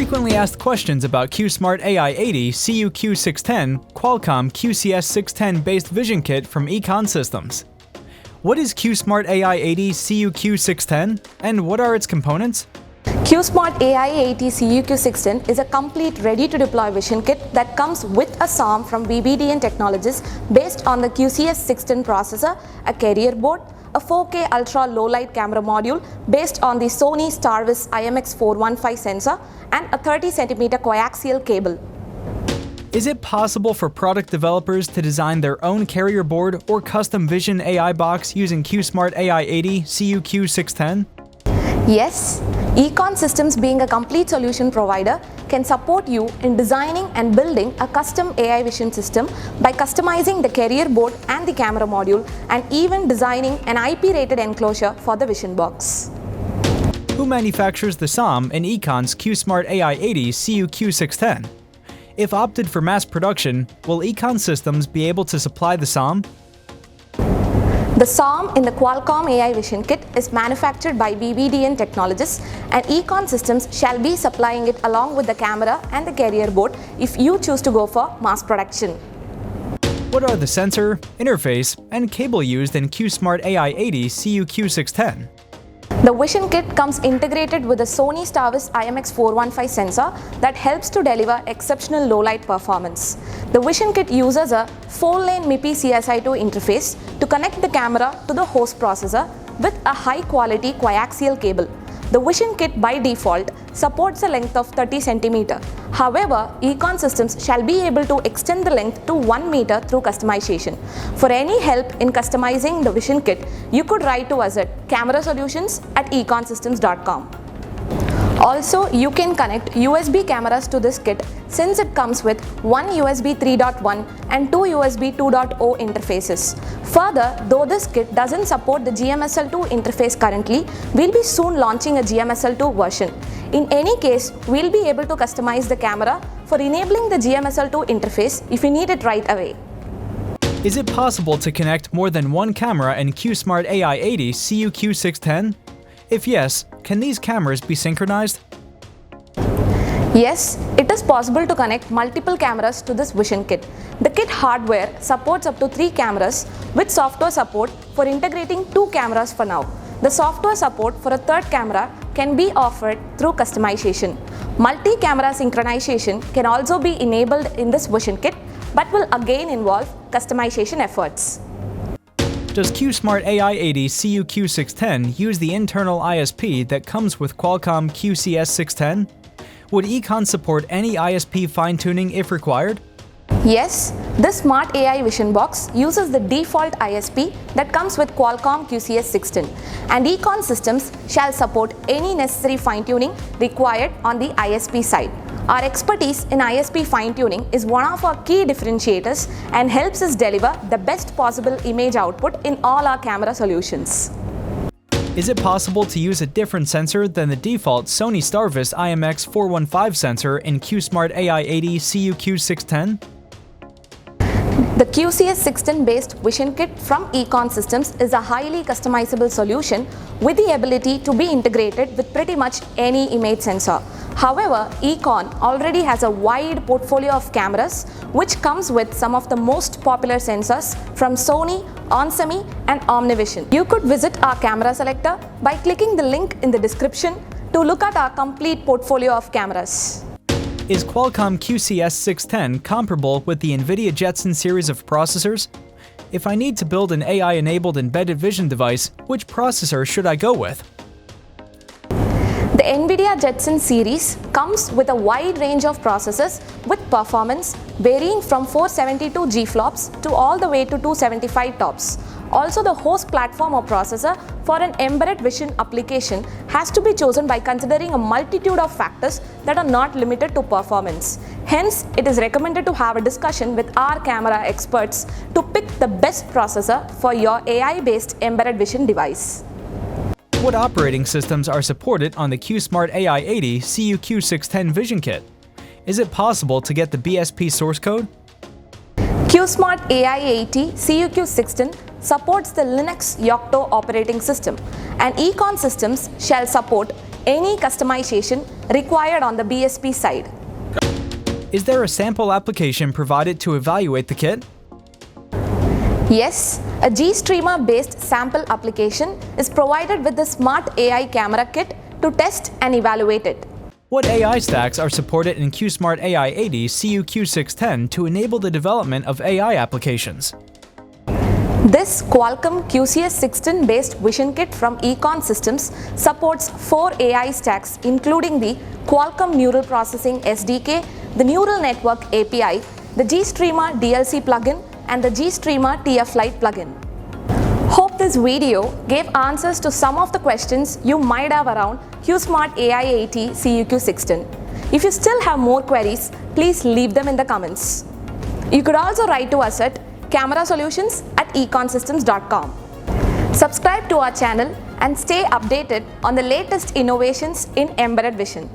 Frequently asked questions about QSmart AI80 CU-Q610 Qualcomm QCS610-based vision kit from Econ Systems. What is QSmart AI80 CU-Q610 and what are its components? QSmart AI80 CU-Q610 is a complete ready-to-deploy vision kit that comes with a SoM from VVDN Technologies based on the QCS610 processor, a carrier board, a 4K ultra low light camera module based on the Sony STARVIS IMX415 sensor, and a 30cm coaxial cable. Is it possible for product developers to design their own carrier board or custom vision AI box using QSmart AI80 CU-Q610? Yes, Econ Systems, being a complete solution provider, can support you in designing and building a custom AI vision system by customizing the carrier board and the camera module, and even designing an IP-rated enclosure for the vision box. Who manufactures the SoM in Econ's QSmart AI80 CU-Q610? If opted for mass production, will Econ Systems be able to supply the SoM? The SoM in the Qualcomm AI Vision Kit is manufactured by VVDN Technologies, and Econ Systems shall be supplying it along with the camera and the carrier board if you choose to go for mass production. What are the sensor, interface, and cable used in QSmart AI80 CU-Q610? The Vision Kit comes integrated with a Sony STARVIS IMX415 sensor that helps to deliver exceptional low-light performance. The Vision Kit uses a 4-lane MIPI CSI-2 interface to connect the camera to the host processor with a high-quality coaxial cable. The Vision Kit by default supports a length of 30 cm. However, Econ Systems shall be able to extend the length to 1 meter through customization. For any help in customizing the Vision Kit, you could write to us at camerasolutions@econsystems.com. Also, you can connect USB cameras to this kit since it comes with one USB 3.1 and two USB 2.0 interfaces. Further, though this kit doesn't support the GMSL2 interface currently, we'll be soon launching a GMSL2 version. In any case, we'll be able to customize the camera for enabling the GMSL2 interface if you need it right away. Is it possible to connect more than one camera in QSmart AI80 CU-Q610? If yes, can these cameras be synchronized? Yes, it is possible to connect multiple cameras to this Vision Kit. The kit hardware supports up to 3 cameras with software support for integrating 2 cameras for now. The software support for a third camera can be offered through customization. Multi-camera synchronization can also be enabled in this Vision Kit, but will again involve customization efforts. Does QSmart AI80 CU-Q610 use the internal ISP that comes with Qualcomm QCS610? Would Econ support any ISP fine-tuning if required? Yes, this Smart AI Vision Box uses the default ISP that comes with Qualcomm QCS610, and Econ Systems shall support any necessary fine-tuning required on the ISP side. Our expertise in ISP fine-tuning is one of our key differentiators and helps us deliver the best possible image output in all our camera solutions. Is it possible to use a different sensor than the default Sony STARVIS IMX415 sensor in QSmart AI80 CU-Q610? The QCS610-based Vision Kit from Econ Systems is a highly customizable solution with the ability to be integrated with pretty much any image sensor. However, Econ already has a wide portfolio of cameras which comes with some of the most popular sensors from Sony, onsemi and Omnivision. You could visit our camera selector by clicking the link in the description to look at our complete portfolio of cameras. Is Qualcomm QCS610 comparable with the NVIDIA Jetson series of processors? If I need to build an AI-enabled embedded vision device, which processor should I go with? The NVIDIA Jetson series comes with a wide range of processors with performance varying from 472 G-flops to all the way to 275 TOPS. Also, the host platform or processor for an embedded vision application has to be chosen by considering a multitude of factors that are not limited to performance. Hence, it is recommended to have a discussion with our camera experts to pick the best processor for your AI-based embedded vision device. What operating systems are supported on the QSmart AI80 CU-Q610 Vision Kit? Is it possible to get the BSP source code? QSmart AI80 CU-Q610 supports the Linux Yocto operating system, and Econ Systems shall support any customization required on the BSP side. Is there a sample application provided to evaluate the kit? Yes, a GStreamer-based sample application is provided with the Smart AI camera kit to test and evaluate it. What AI stacks are supported in QSmart AI80 CU-Q610 to enable the development of AI applications? This Qualcomm QCS610-based vision kit from Econ Systems supports 4 AI stacks including the Qualcomm Neural Processing SDK, the Neural Network API, the GStreamer DLC plugin, and the GStreamer TF Lite plugin. Hope this video gave answers to some of the questions you might have around QSmart AI80 CU-Q610. If you still have more queries, please leave them in the comments. You could also write to us at camerasolutions@econsystems.com. Subscribe to our channel and stay updated on the latest innovations in embedded vision.